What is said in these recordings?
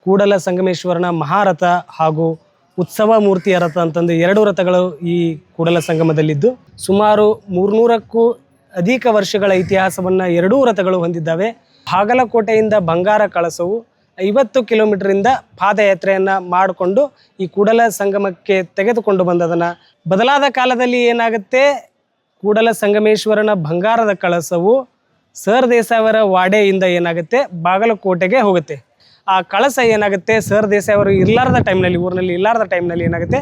ಕೂಡಲ ಸಂಗಮೇಶ್ವರನ ಮಹಾರಥ ಹಾಗೂ ಉತ್ಸವ ಮೂರ್ತಿಯ ರಥ ಅಂತಂದು ಎರಡು ರಥಗಳು ಈ ಕೂಡಲ ಸಂಗಮದಲ್ಲಿದ್ದು ಸುಮಾರು 300ಕ್ಕೂ ಅಧಿಕ ವರ್ಷಗಳ ಇತಿಹಾಸವನ್ನು ಎರಡೂ ರಥಗಳು ಹೊಂದಿದ್ದಾವೆ. ಬಾಗಲಕೋಟೆಯಿಂದ ಬಂಗಾರ ಕಳಸವು 50 ಕಿಲೋಮೀಟರಿಂದ ಪಾದಯಾತ್ರೆಯನ್ನು ಮಾಡಿಕೊಂಡು ಈ ಕೂಡಲ ಸಂಗಮಕ್ಕೆ ತೆಗೆದುಕೊಂಡು ಬಂದದನ್ನು ಬದಲಾದ ಕಾಲದಲ್ಲಿ ಏನಾಗುತ್ತೆ, ಕೂಡಲ ಸಂಗಮೇಶ್ವರನ ಬಂಗಾರದ ಕಳಸವು ಸರ್ ದೇಸಾವರ ವಾಡೆಯಿಂದ ಏನಾಗುತ್ತೆ ಬಾಗಲಕೋಟೆಗೆ ಹೋಗುತ್ತೆ. ಆ ಕಳಸ ಏನಾಗುತ್ತೆ ಸರ್ ದೇಸಾವರು ಇರ್ಲಾರ್ದ ಟೈಮ್ನಲ್ಲಿ ಊರಿನಲ್ಲಿ ಇರ್ಲಾರ್ದ ಟೈಮ್ನಲ್ಲಿ ಏನಾಗುತ್ತೆ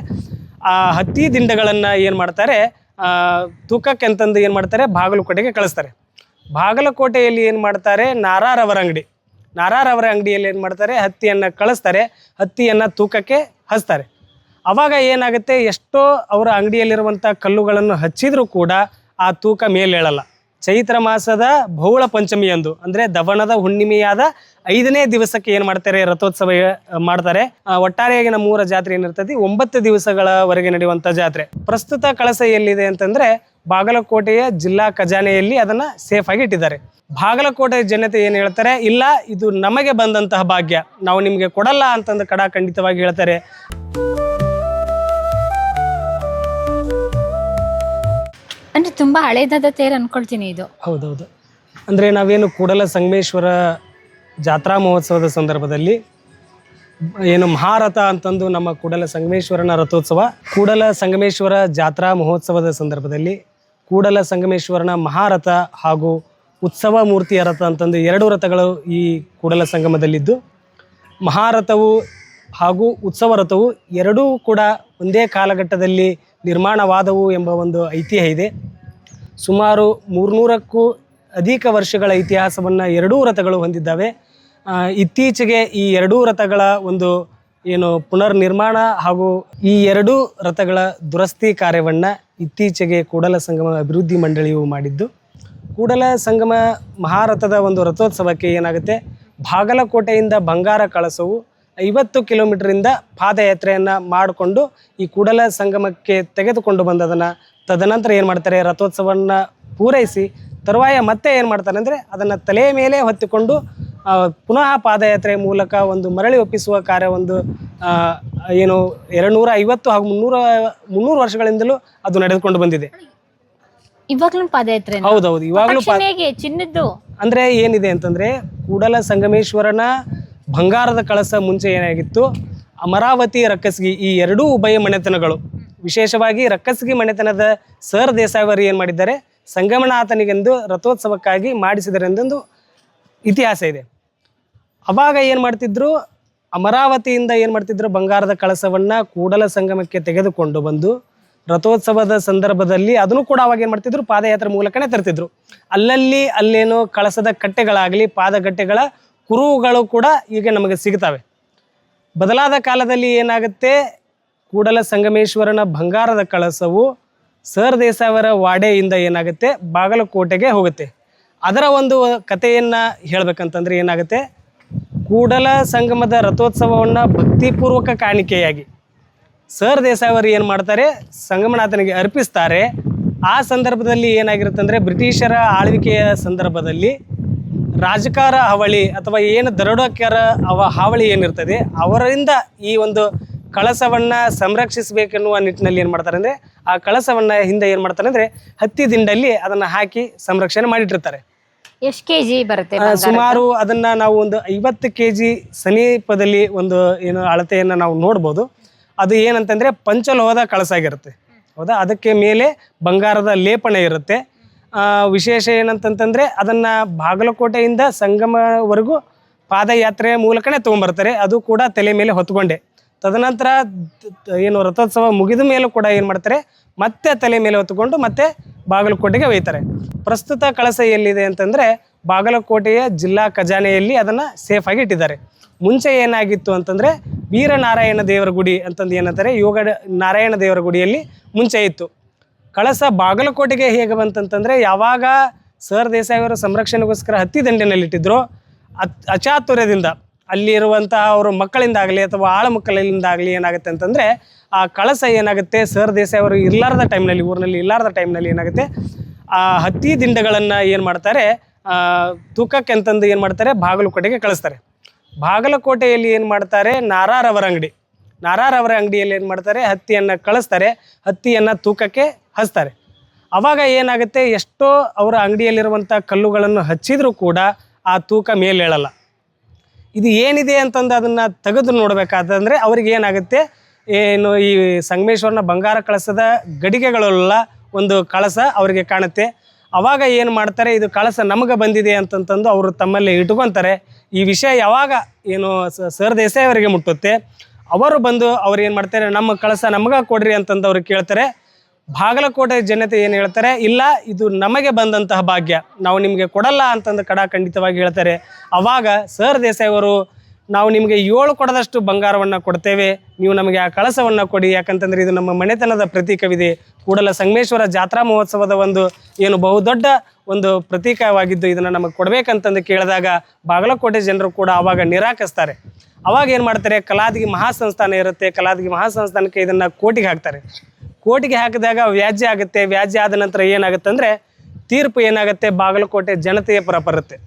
ಆ ಹತ್ತಿ ದಿಂಡಗಳನ್ನು ಏನು ಮಾಡ್ತಾರೆ ತೂಕಕ್ಕೆ ಅಂತಂದು ಏನು ಮಾಡ್ತಾರೆ ಬಾಗಲಕೋಟೆಗೆ ಕಳಿಸ್ತಾರೆ. ಬಾಗಲಕೋಟೆಯಲ್ಲಿ ಏನು ಮಾಡ್ತಾರೆ ನಾರಾರವರ ಅಂಗಡಿಯಲ್ಲಿ ಏನು ಮಾಡ್ತಾರೆ ಹತ್ತಿಯನ್ನು ಕಳಿಸ್ತಾರೆ, ಹತ್ತಿಯನ್ನು ತೂಕಕ್ಕೆ ಹಚ್ತಾರೆ. ಆವಾಗ ಏನಾಗುತ್ತೆ ಎಷ್ಟೋ ಅವರ ಅಂಗಡಿಯಲ್ಲಿರುವಂಥ ಕಲ್ಲುಗಳನ್ನು ಹಚ್ಚಿದರೂ ಕೂಡ ಆ ತೂಕ ಮೇಲೇಳಲ್ಲ. ಚೈತ್ರ ಮಾಸದ ಬಹುಳ ಪಂಚಮಿಯಂದು ಅಂದರೆ ದವನದ ಹುಣ್ಣಿಮೆಯಾದ 5ನೇ ದಿವಸಕ್ಕೆ ಏನು ಮಾಡ್ತಾರೆ ರಥೋತ್ಸವ ಮಾಡ್ತಾರೆ. ಒಟ್ಟಾರೆಯಾಗಿ ನಮ್ಮ ಊರ ಜಾತ್ರೆ ಏನಿರ್ತದೆ 9 ದಿವಸಗಳವರೆಗೆ ನಡೆಯುವಂಥ ಜಾತ್ರೆ. ಪ್ರಸ್ತುತ ಕಳಸ ಎಲ್ಲಿದೆ ಅಂತಂದರೆ ಬಾಗಲಕೋಟೆಯ ಜಿಲ್ಲಾ ಖಜಾನೆಯಲ್ಲಿ ಅದನ್ನು ಸೇಫ್ ಆಗಿ ಇಟ್ಟಿದ್ದಾರೆ. ಬಾಗಲಕೋಟೆ ಜನತೆ ಏನು ಹೇಳ್ತಾರೆ, ಇಲ್ಲ ಇದು ನಮಗೆ ಬಂದಂತಹ ಭಾಗ್ಯ, ನಾವು ನಿಮಗೆ ಕೊಡಲ್ಲ ಅಂತಂದು ಖಂಡಿತವಾಗಿ ಹೇಳ್ತಾರೆ. ಅಂದ್ರೆ ತುಂಬಾ ಹಳೇದಾದ ತೇರು ಅನ್ಕೊಳ್ತೀನಿ ಇದು. ಹೌದೌದು. ಅಂದರೆ ನಾವೇನು ಕೂಡಲ ಸಂಗಮೇಶ್ವರ ಜಾತ್ರಾ ಮಹೋತ್ಸವದ ಸಂದರ್ಭದಲ್ಲಿ ಏನು ಮಹಾರಥ ಅಂತಂದು ನಮ್ಮ ಕೂಡಲ ಸಂಗಮೇಶ್ವರನ ರಥೋತ್ಸವ, ಕೂಡಲ ಸಂಗಮೇಶ್ವರ ಜಾತ್ರಾ ಮಹೋತ್ಸವದ ಸಂದರ್ಭದಲ್ಲಿ ಕೂಡಲ ಸಂಗಮೇಶ್ವರನ ಮಹಾರಥ ಹಾಗೂ ಉತ್ಸವ ಮೂರ್ತಿಯ ರಥ ಅಂತಂದು ಎರಡು ರಥಗಳು ಈ ಕೂಡಲ ಸಂಗಮದಲ್ಲಿದ್ದು ಮಹಾರಥವು ಹಾಗೂ ಉತ್ಸವ ರಥವು ಎರಡೂ ಕೂಡ ಒಂದೇ ಕಾಲಘಟ್ಟದಲ್ಲಿ ನಿರ್ಮಾಣವಾದವು ಎಂಬ ಒಂದು ಐತಿಹ್ಯ ಇದೆ. ಸುಮಾರು 300ಕ್ಕೂ ಅಧಿಕ ವರ್ಷಗಳ ಇತಿಹಾಸವನ್ನು ಎರಡೂ ರಥಗಳು ಹೊಂದಿದ್ದಾವೆ. ಇತ್ತೀಚೆಗೆ ಈ ಎರಡೂ ರಥಗಳ ಒಂದು ಏನು ಪುನರ್ನಿರ್ಮಾಣ ಹಾಗೂ ಈ ಎರಡೂ ರಥಗಳ ದುರಸ್ತಿ ಕಾರ್ಯವನ್ನು ಇತ್ತೀಚೆಗೆ ಕೂಡಲ ಸಂಗಮ ಅಭಿವೃದ್ಧಿ ಮಂಡಳಿಯು ಮಾಡಿದ್ದು. ಕೂಡಲ ಸಂಗಮ ಮಹಾರಥದ ಒಂದು ರಥೋತ್ಸವಕ್ಕೆ ಏನಾಗುತ್ತೆ, ಬಾಗಲಕೋಟೆಯಿಂದ ಬಂಗಾರ ಕಳಸವು 50 ಕಿಲೋಮೀಟರಿಂದ ಪಾದಯಾತ್ರೆಯನ್ನು ಮಾಡಿಕೊಂಡು ಈ ಕೂಡಲ ಸಂಗಮಕ್ಕೆ ತೆಗೆದುಕೊಂಡು ಬಂದದನ್ನು ತದನಂತರ ಏನು ಮಾಡ್ತಾರೆ ರಥೋತ್ಸವವನ್ನು ಪೂರೈಸಿ ತರುವಾಯ ಮತ್ತೆ ಏನು ಮಾಡ್ತಾರೆ ಅಂದರೆ ಅದನ್ನು ತಲೆಯ ಮೇಲೆ ಹೊತ್ತಿಕೊಂಡು ಪುನಃ ಪಾದಯಾತ್ರೆ ಮೂಲಕ ಒಂದು ಮರಳಿ ಒಪ್ಪಿಸುವ ಕಾರ್ಯ ಒಂದು ಏನು 250 ಹಾಗೂ 300 ವರ್ಷಗಳಿಂದಲೂ ಅದು ನಡೆದುಕೊಂಡು ಬಂದಿದೆ. ಇವಾಗಲೂ ಪಾದಯಾತ್ರೆ? ಹೌದೌದು, ಇವಾಗಲೂ ಚಿನ್ನದ್ದು. ಅಂದರೆ ಏನಿದೆ ಅಂತಂದರೆ ಕೂಡಲ ಸಂಗಮೇಶ್ವರನ ಬಂಗಾರದ ಕಳಸ ಮುಂಚೆ ಏನಾಗಿತ್ತು, ಅಮರಾವತಿ ರಕ್ಕಸ್ಗಿ ಈ ಎರಡೂ ಉಭಯ ಮನೆತನಗಳು, ವಿಶೇಷವಾಗಿ ರಕ್ಕಸ್ಗಿ ಮನೆತನದ ಸರ್ ದೇಸಾವರು ಏನು ಮಾಡಿದ್ದಾರೆ ಸಂಗಮನಾಥನಿಗೆಂದು ರಥೋತ್ಸವಕ್ಕಾಗಿ ಮಾಡಿಸಿದರೆಂದೊಂದು ಇತಿಹಾಸ ಇದೆ. ಅವಾಗ ಏನು ಮಾಡ್ತಿದ್ರು, ಅಮರಾವತಿಯಿಂದ ಏನು ಮಾಡ್ತಿದ್ರು ಬಂಗಾರದ ಕಳಸವನ್ನು ಕೂಡಲ ಸಂಗಮಕ್ಕೆ ತೆಗೆದುಕೊಂಡು ಬಂದು ರಥೋತ್ಸವದ ಸಂದರ್ಭದಲ್ಲಿ ಅದನ್ನು ಕೂಡ ಅವಾಗ ಏನು ಮಾಡ್ತಿದ್ರು ಪಾದಯಾತ್ರೆ ಮೂಲಕನೇ ತರ್ತಿದ್ರು. ಅಲ್ಲೇನೋ ಕಳಸದ ಕಟ್ಟೆಗಳಾಗಲಿ ಪಾದಗಟ್ಟೆಗಳ ಕುರುಹುಗಳು ಕೂಡ ಈಗ ನಮಗೆ ಸಿಗ್ತವೆ. ಬದಲಾದ ಕಾಲದಲ್ಲಿ ಏನಾಗುತ್ತೆ, ಕೂಡಲ ಸಂಗಮೇಶ್ವರನ ಬಂಗಾರದ ಕಳಸವು ಸರ್ ದೇಸಾವರ ವಾಡೆಯಿಂದ ಏನಾಗುತ್ತೆ ಬಾಗಲಕೋಟೆಗೆ ಹೋಗುತ್ತೆ. ಅದರ ಒಂದು ಕಥೆಯನ್ನು ಹೇಳಬೇಕಂತಂದ್ರೆ ಏನಾಗುತ್ತೆ, ಕೂಡಲ ಸಂಗಮದ ರಥೋತ್ಸವವನ್ನು ಭಕ್ತಿಪೂರ್ವಕ ಕಾಣಿಕೆಯಾಗಿ ಸರ್ ದೇಸಾವರು ಏನು ಮಾಡ್ತಾರೆ ಸಂಗಮನಾಥನಿಗೆ ಅರ್ಪಿಸ್ತಾರೆ. ಆ ಸಂದರ್ಭದಲ್ಲಿ ಏನಾಗಿರುತ್ತೆ ಅಂದರೆ ಬ್ರಿಟಿಷರ ಆಳ್ವಿಕೆಯ ಸಂದರ್ಭದಲ್ಲಿ ರಾಜಕಾರ ಹಾವಳಿ ಅಥವಾ ಏನು ದರೋಡೆಕೋರ ಹಾವಳಿ ಏನಿರ್ತದೆ ಅವರಿಂದ ಈ ಒಂದು ಕಳಸವನ್ನು ಸಂರಕ್ಷಿಸಬೇಕೆನ್ನುವ ನಿಟ್ಟಿನಲ್ಲಿ ಏನು ಮಾಡ್ತಾರೆ ಅಂದರೆ ಆ ಕಳಸವನ್ನು ಹಿಂದೆ ಏನು ಮಾಡ್ತಾರೆ ಅಂದರೆ ಹತ್ತಿ ದಿಂಡಲ್ಲಿ ಅದನ್ನು ಹಾಕಿ ಸಂರಕ್ಷಣೆ ಮಾಡಿಟ್ಟಿರ್ತಾರೆ. ಎಷ್ಟು kg ಬರುತ್ತೆ? ಸುಮಾರು ಅದನ್ನು ನಾವು ಒಂದು 50 kg ಸಮೀಪದಲ್ಲಿ ಒಂದು ಏನು ಅಳತೆಯನ್ನು ನಾವು ನೋಡ್ಬೋದು. ಅದು ಏನಂತಂದರೆ ಪಂಚಲೋಹದ ಕಳಸ ಆಗಿರುತ್ತೆ, ಹೌದಾ. ಅದಕ್ಕೆ ಮೇಲೆ ಬಂಗಾರದ ಲೇಪನ ಇರುತ್ತೆ. ವಿಶೇಷ ಏನಂತಂತಂದರೆ ಅದನ್ನು ಬಾಗಲಕೋಟೆಯಿಂದ ಸಂಗಮವರೆಗೂ ಪಾದಯಾತ್ರೆಯ ಮೂಲಕನೇ ತೊಗೊಂಬರ್ತಾರೆ, ಅದು ಕೂಡ ತಲೆ ಮೇಲೆ ಹೊತ್ಕೊಂಡೆ. ತದನಂತರ ಏನು ರಥೋತ್ಸವ ಮುಗಿದ ಮೇಲೂ ಕೂಡ ಏನು ಮಾಡ್ತಾರೆ ಮತ್ತೆ ತಲೆ ಮೇಲೆ ಹೊತ್ತುಕೊಂಡು ಮತ್ತೆ ಬಾಗಲಕೋಟೆಗೆ ಒಯ್ತಾರೆ. ಪ್ರಸ್ತುತ ಕಳಸ ಎಲ್ಲಿದೆ ಅಂತಂದರೆ ಬಾಗಲಕೋಟೆಯ ಜಿಲ್ಲಾ ಖಜಾನೆಯಲ್ಲಿ ಅದನ್ನು ಸೇಫಾಗಿ ಇಟ್ಟಿದ್ದಾರೆ. ಮುಂಚೆ ಏನಾಗಿತ್ತು ಅಂತಂದರೆ ವೀರನಾರಾಯಣ ದೇವರ ಗುಡಿ ಅಂತಂದು ಏನಂತಾರೆ ಯೋಗ ನಾರಾಯಣ ದೇವರ ಗುಡಿಯಲ್ಲಿ ಮುಂಚೆ ಇತ್ತು. ಕಳಸ ಬಾಗಲಕೋಟೆಗೆ ಹೇಗೆ ಬಂತಂತಂದರೆ ಯಾವಾಗ ಸರ್ ದೇಸಾಯಿಯವರು ಸಂರಕ್ಷಣೆಗೋಸ್ಕರ ಹತ್ತಿ ದಂಡಿನಲ್ಲಿಟ್ಟಿದ್ರು ಅಚಾತುರ್ಯದಿಂದ ಅಲ್ಲಿರುವಂತಹ ಅವರ ಮಕ್ಕಳಿಂದಾಗಲಿ ಅಥವಾ ಆಳುಮಕ್ಕಳಿಂದಾಗಲಿ ಏನಾಗುತ್ತೆ ಅಂತಂದರೆ ಆ ಕಳಸ ಏನಾಗುತ್ತೆ ಸರ್ ದೇಸಾಯಿಯವರು ಇರ್ಲಾರ್ದ ಟೈಮ್ನಲ್ಲಿ ಊರಿನಲ್ಲಿ ಇರ್ಲಾರ್ದ ಟೈಮ್ನಲ್ಲಿ ಏನಾಗುತ್ತೆ ಆ ಹತ್ತಿ ದಿಂಡಗಳನ್ನು ಏನು ಮಾಡ್ತಾರೆ ತೂಕಕ್ಕೆ ಅಂತಂದು ಏನು ಮಾಡ್ತಾರೆ ಬಾಗಲಕೋಟೆಗೆ ಕಳಿಸ್ತಾರೆ. ಬಾಗಲಕೋಟೆಯಲ್ಲಿ ಏನು ಮಾಡ್ತಾರೆ, ನಾರಾರವರ ಅಂಗಡಿಯಲ್ಲಿ ಏನು ಮಾಡ್ತಾರೆ, ಹತ್ತಿಯನ್ನು ಕಳಿಸ್ತಾರೆ, ಹತ್ತಿಯನ್ನು ತೂಕಕ್ಕೆ ಹಚ್ತಾರೆ. ಆವಾಗ ಏನಾಗುತ್ತೆ, ಎಷ್ಟೋ ಅವರ ಅಂಗಡಿಯಲ್ಲಿರುವಂಥ ಕಲ್ಲುಗಳನ್ನು ಹಚ್ಚಿದರೂ ಕೂಡ ಆ ತೂಕ ಮೇಲೇಳಲ್ಲ. ಇದು ಏನಿದೆ ಅಂತಂದು ಅದನ್ನು ತೆಗೆದು ನೋಡಬೇಕಾದಂದರೆ ಅವ್ರಿಗೆ ಏನಾಗುತ್ತೆ, ಏನು ಈ ಸಂಗಮೇಶ್ವರನ ಬಂಗಾರ ಕಳಸದ ಗಡಿಗೆಗಳೆಲ್ಲ ಒಂದು ಕಳಸ ಅವರಿಗೆ ಕಾಣುತ್ತೆ. ಆವಾಗ ಏನು ಮಾಡ್ತಾರೆ, ಇದು ಕಳಸ ನಮಗೆ ಬಂದಿದೆ ಅಂತಂತಂದು ಅವರು ತಮ್ಮಲ್ಲಿ ಇಟ್ಕೊತಾರೆ. ಈ ವಿಷಯ ಯಾವಾಗ ಏನು ಸರ್ ದೇಸಾಯಿ ಅವರಿಗೆ ಮುಟ್ಟುತ್ತೆ, ಅವರು ಬಂದು ಅವ್ರು ಏನು ಮಾಡ್ತಾರೆ, ನಮ್ಮ ಕಳಸ ನಮಗೆ ಕೊಡ್ರಿ ಅಂತಂದು ಅವ್ರು ಕೇಳ್ತಾರೆ. ಬಾಗಲಕೋಟೆ ಜನತೆ ಏನು ಹೇಳ್ತಾರೆ, ಇಲ್ಲ ಇದು ನಮಗೆ ಬಂದಂತಹ ಭಾಗ್ಯ, ನಾವು ನಿಮಗೆ ಕೊಡಲ್ಲ ಅಂತಂದು ಖಂಡಿತವಾಗಿ ಹೇಳ್ತಾರೆ. ಆವಾಗ ಸರ್ ದೇಸಾಯಿ ಅವರು, ನಾವು ನಿಮಗೆ 7 ಕೊಡದಷ್ಟು ಬಂಗಾರವನ್ನು ಕೊಡ್ತೇವೆ, ನೀವು ನಮಗೆ ಆ ಕಳಸವನ್ನು ಕೊಡಿ, ಯಾಕಂತಂದರೆ ಇದು ನಮ್ಮ ಮನೆತನದ ಪ್ರತೀಕವಿದೆ, ಕೂಡಲ ಸಂಗಮೇಶ್ವರ ಜಾತ್ರಾ ಮಹೋತ್ಸವದ ಒಂದು ಏನು ಬಹುದೊಡ್ಡ ಒಂದು ಪ್ರತೀಕವಾಗಿದ್ದು ಇದನ್ನು ನಮಗೆ ಕೊಡಬೇಕಂತಂದು ಕೇಳಿದಾಗ ಬಾಗಲಕೋಟೆ ಜನರು ಕೂಡ ಆವಾಗ ನಿರಾಕರಿಸ್ತಾರೆ. ಅವಾಗ ಏನು ಮಾಡ್ತಾರೆ, ಕಲಾದಗಿ ಮಹಾಸಂಸ್ಥಾನ ಇರುತ್ತೆ, ಕಲಾದಗಿ ಮಹಾಸಂಸ್ಥಾನಕ್ಕೆ ಇದನ್ನು ಕೋಟಿಗೆ ಹಾಕ್ತಾರೆ. ಕೋಟಿಗೆ ಹಾಕಿದಾಗ ವ್ಯಾಜ್ಯ ಆಗುತ್ತೆ. ವ್ಯಾಜ್ಯ ಆದ ನಂತರ ಏನಾಗುತ್ತೆ ಅಂದರೆ ತೀರ್ಪು ಏನಾಗುತ್ತೆ, ಬಾಗಲಕೋಟೆ ಜನತೆಯ ಪರ ಬರುತ್ತೆ.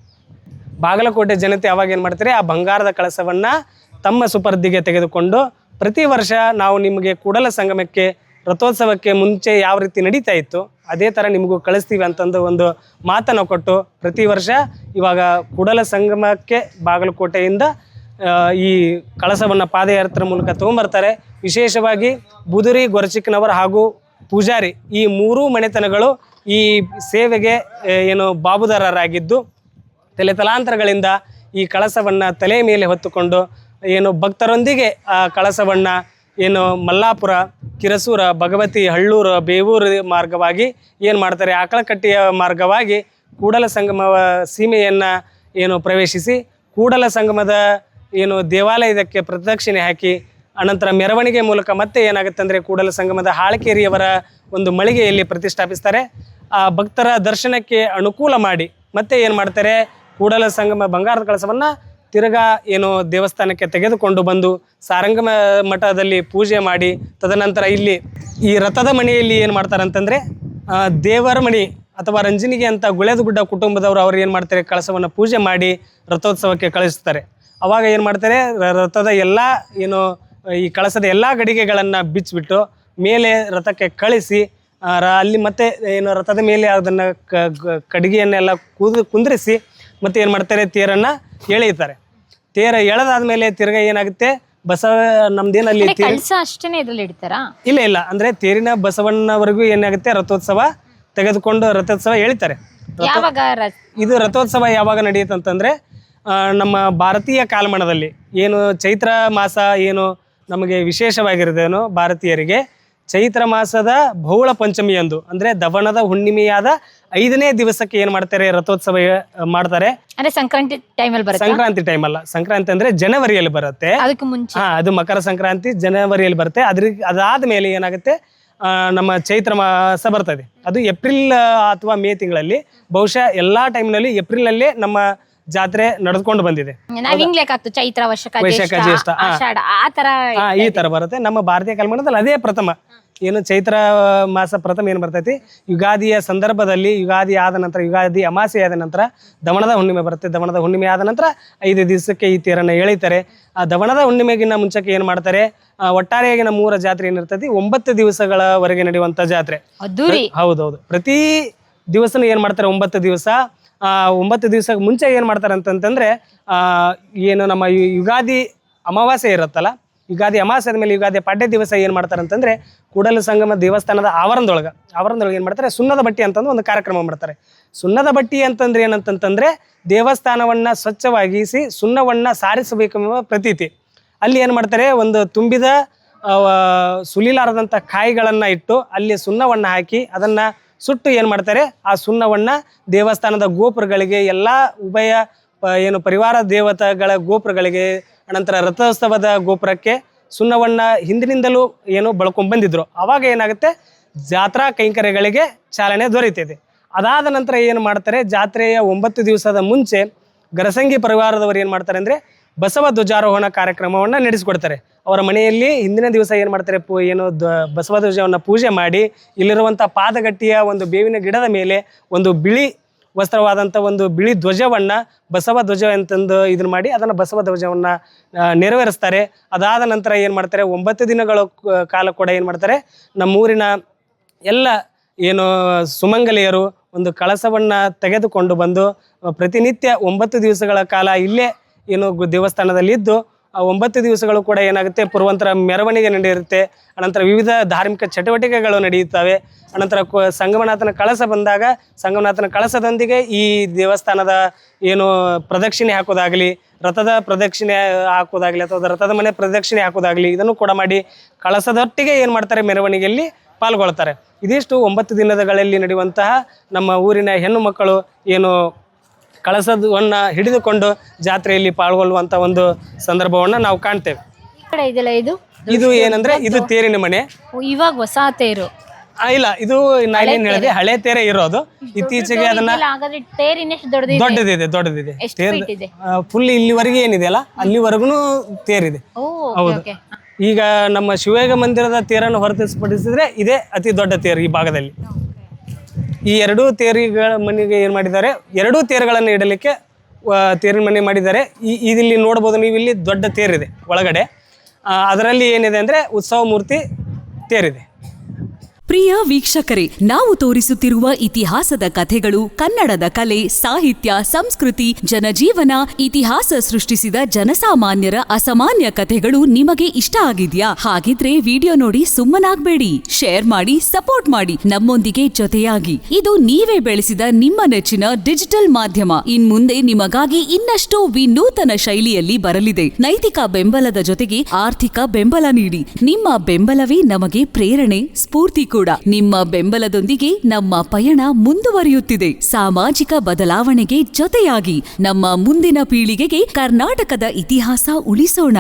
ಬಾಗಲಕೋಟೆ ಜನತೆ ಅವಾಗ ಏನು ಮಾಡ್ತಾರೆ, ಆ ಬಂಗಾರದ ಕಳಸವನ್ನು ತಮ್ಮ ಸುಪರ್ದಿಗೆ ತೆಗೆದುಕೊಂಡು ಪ್ರತಿ ವರ್ಷ ನಾವು ನಿಮಗೆ ಕೂಡಲ ಸಂಗಮಕ್ಕೆ ರಥೋತ್ಸವಕ್ಕೆ ಮುಂಚೆ ಯಾವ ರೀತಿ ನಡೀತಾ ಇತ್ತು ಅದೇ ಥರ ನಿಮಗೂ ಕಳಿಸ್ತೀವಿ ಅಂತಂದು ಒಂದು ಮಾತನ್ನು ಕೊಟ್ಟು ಪ್ರತಿ ವರ್ಷ ಇವಾಗ ಕೂಡಲ ಸಂಗಮಕ್ಕೆ ಬಾಗಲಕೋಟೆಯಿಂದ ಈ ಕಳಸವನ್ನು ಪಾದಯಾತ್ರೆ ಮೂಲಕ ತೊಗೊಂಬರ್ತಾರೆ. ವಿಶೇಷವಾಗಿ ಬುದುರಿ, ಗೊರಚಿಕ್ಕನವರ ಹಾಗೂ ಪೂಜಾರಿ ಈ 3 ಮನೆತನಗಳು ಈ ಸೇವೆಗೆ ಏನು ಬಾಬುದಾರರಾಗಿದ್ದು ತಲೆತಲಾಂತರಗಳಿಂದ ಈ ಕಳಸವನ್ನು ತಲೆ ಮೇಲೆ ಹೊತ್ತುಕೊಂಡು ಏನು ಭಕ್ತರೊಂದಿಗೆ ಆ ಕಳಸವನ್ನು ಏನು ಮಲ್ಲಾಪುರ, ಕಿರಸೂರ, ಭಗವತಿ, ಹಳ್ಳೂರು, ಬೇವೂರು ಮಾರ್ಗವಾಗಿ ಏನು ಮಾಡ್ತಾರೆ, ಆಕಳಕಟ್ಟೆಯ ಮಾರ್ಗವಾಗಿ ಕೂಡಲ ಸಂಗಮ ಸೀಮೆಯನ್ನು ಏನು ಪ್ರವೇಶಿಸಿ ಕೂಡಲ ಸಂಗಮದ ಏನು ದೇವಾಲಯಕ್ಕೆ ಪ್ರದಕ್ಷಿಣೆ ಹಾಕಿ ಅನಂತರ ಮೆರವಣಿಗೆ ಮೂಲಕ ಮತ್ತೆ ಏನಾಗುತ್ತೆ ಅಂದರೆ ಕೂಡಲ ಸಂಗಮದ ಹಾಳಕೇರಿಯವರ ಒಂದು ಮಳಿಗೆಯಲ್ಲಿ ಪ್ರತಿಷ್ಠಾಪಿಸ್ತಾರೆ. ಆ ಭಕ್ತರ ದರ್ಶನಕ್ಕೆ ಅನುಕೂಲ ಮಾಡಿ ಮತ್ತೆ ಏನು ಮಾಡ್ತಾರೆ, ಕೂಡಲ ಸಂಗಮ ಬಂಗಾರದ ಕಳಸವನ್ನು ತಿರ್ಗಾ ಏನು ದೇವಸ್ಥಾನಕ್ಕೆ ತೆಗೆದುಕೊಂಡು ಬಂದು ಸಾರಂಗ ಮಠದಲ್ಲಿ ಪೂಜೆ ಮಾಡಿ ತದನಂತರ ಇಲ್ಲಿ ಈ ರಥದ ಮನೆಯಲ್ಲಿ ಏನು ಮಾಡ್ತಾರೆ ಅಂತಂದರೆ ದೇವರ ಮಣಿ ಅಥವಾ ರಂಜನಿಗೆ ಅಂತ ಗುಳೇದಗುಡ್ಡ ಕುಟುಂಬದವರು ಅವ್ರು ಏನು ಮಾಡ್ತಾರೆ, ಕಳಸವನ್ನು ಪೂಜೆ ಮಾಡಿ ರಥೋತ್ಸವಕ್ಕೆ ಕಳಿಸ್ತಾರೆ. ಅವಾಗ ಏನು ಮಾಡ್ತಾರೆ, ರಥದ ಎಲ್ಲ ಏನು ಈ ಕಳಸದ ಎಲ್ಲ ಗಡಿಗೆಗಳನ್ನು ಬಿಚ್ಚಿಬಿಟ್ಟು ಮೇಲೆ ರಥಕ್ಕೆ ಕಳಿಸಿ ಅಲ್ಲಿ ಮತ್ತೆ ಏನು ರಥದ ಮೇಲೆ ಅದನ್ನು ಕಡಿಗೆಯನ್ನೆಲ್ಲ ಕುಂದ್ರಿಸಿ ಮತ್ತೆ ಏನು ಮಾಡ್ತಾರೆ, ತೇರನ್ನು ಎಳೆಯುತ್ತಾರೆ. ತೇರ ಎಳೆದಾದ್ಮೇಲೆ ತಿರ್ಗಾ ಏನಾಗುತ್ತೆ, ಬಸವ ನಮ್ದೇನಲ್ಲಿ ಅಷ್ಟೇನೆ ಇದ್ರಲ್ಲಿ ಇಡ್ತಾರಾ? ಇಲ್ಲ ಅಂದ್ರೆ ತೇರಿನ ಬಸವಣ್ಣವರೆಗೂ ಏನಾಗುತ್ತೆ, ರಥೋತ್ಸವ ತೆಗೆದುಕೊಂಡು ರಥೋತ್ಸವ ಎಳಿತಾರೆ. ಇದು ರಥೋತ್ಸವ ಯಾವಾಗ ನಡೆಯುತ್ತೆ ಅಂತಂದ್ರೆ ನಮ್ಮ ಭಾರತೀಯ ಕಾಲಮಾನದಲ್ಲಿ ಏನು ಚೈತ್ರ ಮಾಸ ಏನು ನಮಗೆ ವಿಶೇಷವಾಗಿರುತ್ತೇನೋ ಭಾರತೀಯರಿಗೆ ಚೈತ್ರ ಮಾಸದ ಬಹುಳ ಪಂಚಮಿಯಂದು ಅಂದರೆ ದವನದ ಹುಣ್ಣಿಮೆಯಾದ 5ನೇ ದಿವಸಕ್ಕೆ ಏನು ಮಾಡ್ತಾರೆ, ರಥೋತ್ಸವ ಮಾಡ್ತಾರೆ. ಅಂದ್ರೆ ಸಂಕ್ರಾಂತಿ ಟೈಮಲ್ಲಿ ಬರುತ್ತೆ. ಸಂಕ್ರಾಂತಿ ಟೈಮ್ ಅಲ್ಲ, ಸಂಕ್ರಾಂತಿ ಅಂದ್ರೆ ಜನವರಿಯಲ್ಲಿ ಬರುತ್ತೆ. ಅದಕ್ಕೆ ಮುಂಚೆ ಅದು ಮಕರ ಸಂಕ್ರಾಂತಿ ಜನವರಿಯಲ್ಲಿ ಬರುತ್ತೆ. ಅದಾದ ಮೇಲೆ ಏನಾಗುತ್ತೆ, ನಮ್ಮ ಚೈತ್ರ ಮಾಸ ಬರ್ತದೆ. ಅದು ಏಪ್ರಿಲ್ ಅಥವಾ ಮೇ ತಿಂಗಳಲ್ಲಿ, ಬಹುಶಃ ಎಲ್ಲಾ ಟೈಮ್ನಲ್ಲಿ ಏಪ್ರಿಲಲ್ಲೇ ನಮ್ಮ ಜಾತ್ರೆ ನಡೆದುಕೊಂಡು ಬಂದಿದೆ. ಚೈತ್ರ, ವೈಶಾಖ, ಜ್ಯೇಷ್ಠ ಈ ತರ ಬರುತ್ತೆ. ನಮ್ಮ ಭಾರತೀಯ ಕಾಲಮಾನದಲ್ಲಿ ಅದೇ ಪ್ರಥಮ ಏನು ಚೈತ್ರ ಮಾಸ ಪ್ರಥಮ ಏನು ಬರ್ತೈತಿ, ಯುಗಾದಿಯ ಸಂದರ್ಭದಲ್ಲಿ ಯುಗಾದಿ ಆದ ನಂತರ ಯುಗಾದಿ ಅಮಾಸೆ ಆದ ನಂತರ ದವನದ ಹುಣ್ಣಿಮೆ ಬರುತ್ತೆ. ದವನದ ಹುಣ್ಣಿಮೆ ಆದ ನಂತರ 5 ದಿವಸಕ್ಕೆ ಈ ತೇರನ್ನು ಎಳಿತಾರೆ. ಆ ದವನದ ಹುಣ್ಣಿಮೆಗಿನ್ನ ಮುಂಚೆಗೆ ಏನು ಮಾಡ್ತಾರೆ, ಒಟ್ಟಾರೆಯಾಗಿನ 3 ಜಾತ್ರೆ ಏನಿರ್ತೈತಿ 9 ದಿವಸಗಳವರೆಗೆ ನಡೆಯುವಂಥ ಜಾತ್ರೆ. ಹೌದೌದು, ಪ್ರತಿ ದಿವಸನೂ ಏನು ಮಾಡ್ತಾರೆ, 9 ದಿವಸ. 9 ದಿವಸ ಮುಂಚೆ ಏನು ಮಾಡ್ತಾರೆ ಅಂತಂತಂದರೆ ಏನು ನಮ್ಮ ಯುಗಾದಿ ಅಮಾವಾಸ್ಯೆ ಇರುತ್ತಲ್ಲ, ಯುಗಾದಿ ಅಮಾವಾಸ್ಯೆ ಆದಮೇಲೆ ಯುಗಾದಿ ಪಾಡ್ಯ ದಿವಸ ಏನು ಮಾಡ್ತಾರೆ ಅಂತಂದರೆ ಕೂಡಲ ಸಂಗಮ ದೇವಸ್ಥಾನದ ಆವರಣದೊಳಗೆ ಏನು ಮಾಡ್ತಾರೆ, ಸುಣ್ಣದ ಬಟ್ಟಿ ಅಂತಂದು ಒಂದು ಕಾರ್ಯಕ್ರಮ ಮಾಡ್ತಾರೆ. ಸುಣ್ಣದ ಬಟ್ಟಿ ಅಂತಂದ್ರೆ ಏನಂತಂತಂದರೆ ದೇವಸ್ಥಾನವನ್ನು ಸ್ವಚ್ಛವಾಗಿಸಿ ಸುಣ್ಣವನ್ನು ಸಾರಿಸಬೇಕೆಂಬ ಪ್ರತೀತಿ. ಅಲ್ಲಿ ಏನು ಮಾಡ್ತಾರೆ, ಒಂದು ತುಂಬಿದ ಸುಲಿಲಾರದಂಥ ಕಾಯಿಗಳನ್ನು ಇಟ್ಟು ಅಲ್ಲಿ ಸುಣ್ಣವನ್ನು ಹಾಕಿ ಅದನ್ನು ಸುಟ್ಟು ಏನು ಮಾಡ್ತಾರೆ, ಆ ಸುಣ್ಣವನ್ನು ದೇವಸ್ಥಾನದ ಗೋಪುರಗಳಿಗೆ ಎಲ್ಲ ಉಭಯ ಏನು ಪರಿವಾರ ದೇವತೆಗಳ ಗೋಪುರಗಳಿಗೆ ಅನಂತರ ರಥೋತ್ಸವದ ಗೋಪುರಕ್ಕೆ ಸುಣ್ಣವನ್ನು ಹಿಂದಿನಿಂದಲೂ ಏನು ಬಳಕೊಂಡು ಬಂದಿದ್ರು. ಆವಾಗ ಏನಾಗುತ್ತೆ, ಜಾತ್ರಾ ಕೈಂಕರ್ಯಗಳಿಗೆ ಚಾಲನೆ ದೊರೆಯುತ್ತದೆ. ಅದಾದ ನಂತರ ಏನು ಮಾಡ್ತಾರೆ, ಜಾತ್ರೆಯ 9 ದಿವಸದ ಮುಂಚೆ ಗರಸಂಗಿ ಪರಿವಾರದವರು ಏನು ಮಾಡ್ತಾರೆ ಅಂದರೆ ಬಸವ ಧ್ವಜಾರೋಹಣ ಕಾರ್ಯಕ್ರಮವನ್ನು ನಡೆಸಿಕೊಡ್ತಾರೆ. ಅವರ ಮನೆಯಲ್ಲಿ ಹಿಂದಿನ ದಿವಸ ಏನು ಮಾಡ್ತಾರೆ, ಏನು ಬಸವ ಧ್ವಜವನ್ನು ಪೂಜೆ ಮಾಡಿ ಇಲ್ಲಿರುವಂಥ ಪಾದಗಟ್ಟಿಯ ಒಂದು ಬೇವಿನ ಗಿಡದ ಮೇಲೆ ಒಂದು ಬಿಳಿ ವಸ್ತ್ರವಾದಂಥ ಒಂದು ಬಿಳಿ ಧ್ವಜವನ್ನು ಬಸವ ಧ್ವಜ ಅಂತಂದು ಇದನ್ನು ಮಾಡಿ ಅದನ್ನು ಬಸವ ಧ್ವಜವನ್ನು ನೆರವೇರಿಸ್ತಾರೆ. ಅದಾದ ನಂತರ ಏನು ಮಾಡ್ತಾರೆ, 9 ದಿನಗಳ ಕಾಲ ಕೂಡ ಏನು ಮಾಡ್ತಾರೆ, ನಮ್ಮೂರಿನ ಎಲ್ಲ ಏನು ಸುಮಂಗಲಿಯರು ಒಂದು ಕಳಸವನ್ನು ತೆಗೆದುಕೊಂಡು ಬಂದು ಪ್ರತಿನಿತ್ಯ 9 ದಿವಸಗಳ ಕಾಲ ಇಲ್ಲೇ ಏನು ದೇವಸ್ಥಾನದಲ್ಲಿ ಇದ್ದು 9 ದಿವಸಗಳು ಕೂಡ ಏನಾಗುತ್ತೆ, ಪುರವಂತರ ಮೆರವಣಿಗೆ ನಡೆಯುತ್ತೆ. ಅನಂತರ ವಿವಿಧ ಧಾರ್ಮಿಕ ಚಟುವಟಿಕೆಗಳು ನಡೆಯುತ್ತವೆ. ಅನಂತರ ಸಂಗಮನಾಥನ ಕಳಸ ಬಂದಾಗ ಸಂಗಮನಾಥನ ಕಳಸದೊಂದಿಗೆ ಈ ದೇವಸ್ಥಾನದ ಏನು ಪ್ರದಕ್ಷಿಣೆ ಹಾಕೋದಾಗಲಿ, ರಥದ ಪ್ರದಕ್ಷಿಣೆ ಹಾಕೋದಾಗಲಿ ಅಥವಾ ರಥದ ಮನೆ ಪ್ರದಕ್ಷಿಣೆ ಹಾಕೋದಾಗಲಿ ಇದನ್ನು ಕೂಡ ಮಾಡಿ ಕಳಸದೊಟ್ಟಿಗೆ ಏನು ಮಾಡ್ತಾರೆ, ಮೆರವಣಿಗೆಯಲ್ಲಿ ಪಾಲ್ಗೊಳ್ತಾರೆ. ಇದಿಷ್ಟು 9 ದಿನಗಳಲ್ಲಿ ನಡೆಯುವಂತಹ ನಮ್ಮ ಊರಿನ ಹೆಣ್ಣು ಮಕ್ಕಳು ಏನು ಕಳಸವನ್ನು ಹಿಡಿದುಕೊಂಡು ಜಾತ್ರೆಯಲ್ಲಿ ಪಾಲ್ಗೊಳ್ಳುವಂಥ ಒಂದು ಸಂದರ್ಭವನ್ನು ನಾವು ಕಾಣ್ತೇವೆ. ಈ ಕಡೆ ಇದೆಲ್ಲ ಇದು ಏನಂದ್ರೆ ಇದು ತೇರಿನ ಮನೆ. ಇವಾಗ ಹೊಸ ತೇರು ಇಲ್ಲ, ಇದು ನಾನೇನು ಹೇಳಿದೆ ಹಳೆ ತೇರೇ ಇರೋದು. ಇತ್ತೀಚೆಗೆ ಅದನ್ನ ಹಾಗಾದ್ರೆ ತೇರು ಇನ್ನೆಷ್ಟು ದೊಡ್ಡದಿದೆ? ದೊಡ್ಡದಿದೆ ಎಷ್ಟು ತೇರು feet ಇದೆ? ಫುಲ್ ಇಲ್ಲಿವರೆಗೆ ಏನಿದೆಯಲ್ಲ ಅಲ್ಲಿವರೆಗೂ ತೇರಿದೆ. ಓ, ಹೌದು. ಓಕೆ. ಈಗ ನಮ್ಮ ಶಿವಯೋಗ ಮಂದಿರದ ತೇರನ್ನು ಹೊರತುಪಡಿಸಿದ್ರೆ ಇದೇ ಅತಿ ದೊಡ್ಡ ತೇರು ಈ ಭಾಗದಲ್ಲಿ. ಈ 2 ತೇರುಗಳ ಮನೆಗೆ ಏನು ಮಾಡಿದ್ದಾರೆ, 2 ತೇರುಗಳನ್ನು ಇಡಲಿಕ್ಕೆ ತೇರಿನ ಮನೆ ಮಾಡಿದ್ದಾರೆ. ಇಲ್ಲಿ ನೋಡ್ಬೋದು ನೀವು, ಇಲ್ಲಿ ದೊಡ್ಡ ತೇರಿದೆ ಒಳಗಡೆ. ಅದರಲ್ಲಿ ಏನಿದೆ ಅಂದರೆ ಉತ್ಸವ ಮೂರ್ತಿ ತೇರಿದೆ. ಪ್ರಿಯ ವೀಕ್ಷಕರೇ, ನಾವು ತೋರಿಸುತ್ತಿರುವ ಇತಿಹಾಸದ ಕಥೆಗಳು ಕನ್ನಡದ ಕಲೆ, ಸಾಹಿತ್ಯ, ಸಂಸ್ಕೃತಿ, ಜನಜೀವನ, ಇತಿಹಾಸ ಸೃಷ್ಟಿಸಿದ ಜನಸಾಮಾನ್ಯರ ಅಸಾಮಾನ್ಯ ಕಥೆಗಳು ನಿಮಗೆ ಇಷ್ಟ ಆಗಿದ್ಯಾ? ಹಾಗಿದ್ರೆ ವಿಡಿಯೋ ನೋಡಿ ಸುಮ್ಮನಾಗ್ಬೇಡಿ, ಶೇರ್ ಮಾಡಿ, ಸಪೋರ್ಟ್ ಮಾಡಿ, ನಮ್ಮೊಂದಿಗೆ ಜೊತೆಯಾಗಿ. ಇದು ನೀವೇ ಬೆಳೆಸಿದ ನಿಮ್ಮ ನೆಚ್ಚಿನ ಡಿಜಿಟಲ್ ಮಾಧ್ಯಮ. ಇನ್ಮುಂದೆ ನಿಮಗಾಗಿ ಇನ್ನಷ್ಟು ವಿನೂತನ ಶೈಲಿಯಲ್ಲಿ ಬರಲಿದೆ. ನೈತಿಕ ಬೆಂಬಲದ ಜೊತೆಗೆ ಆರ್ಥಿಕ ಬೆಂಬಲ ನೀಡಿ. ನಿಮ್ಮ ಬೆಂಬಲವೇ ನಮಗೆ ಪ್ರೇರಣೆ, ಸ್ಫೂರ್ತಿ ಕೂಡ. ನಿಮ್ಮ ಬೆಂಬಲದೊಂದಿಗೆ ನಮ್ಮ ಪಯಣ ಮುಂದುವರಿಯುತ್ತಿದೆ. ಸಾಮಾಜಿಕ ಬದಲಾವಣೆಗೆ ಜೊತೆಯಾಗಿ ನಮ್ಮ ಮುಂದಿನ ಪೀಳಿಗೆಗೆ ಕರ್ನಾಟಕದ ಇತಿಹಾಸ ಉಳಿಸೋಣ.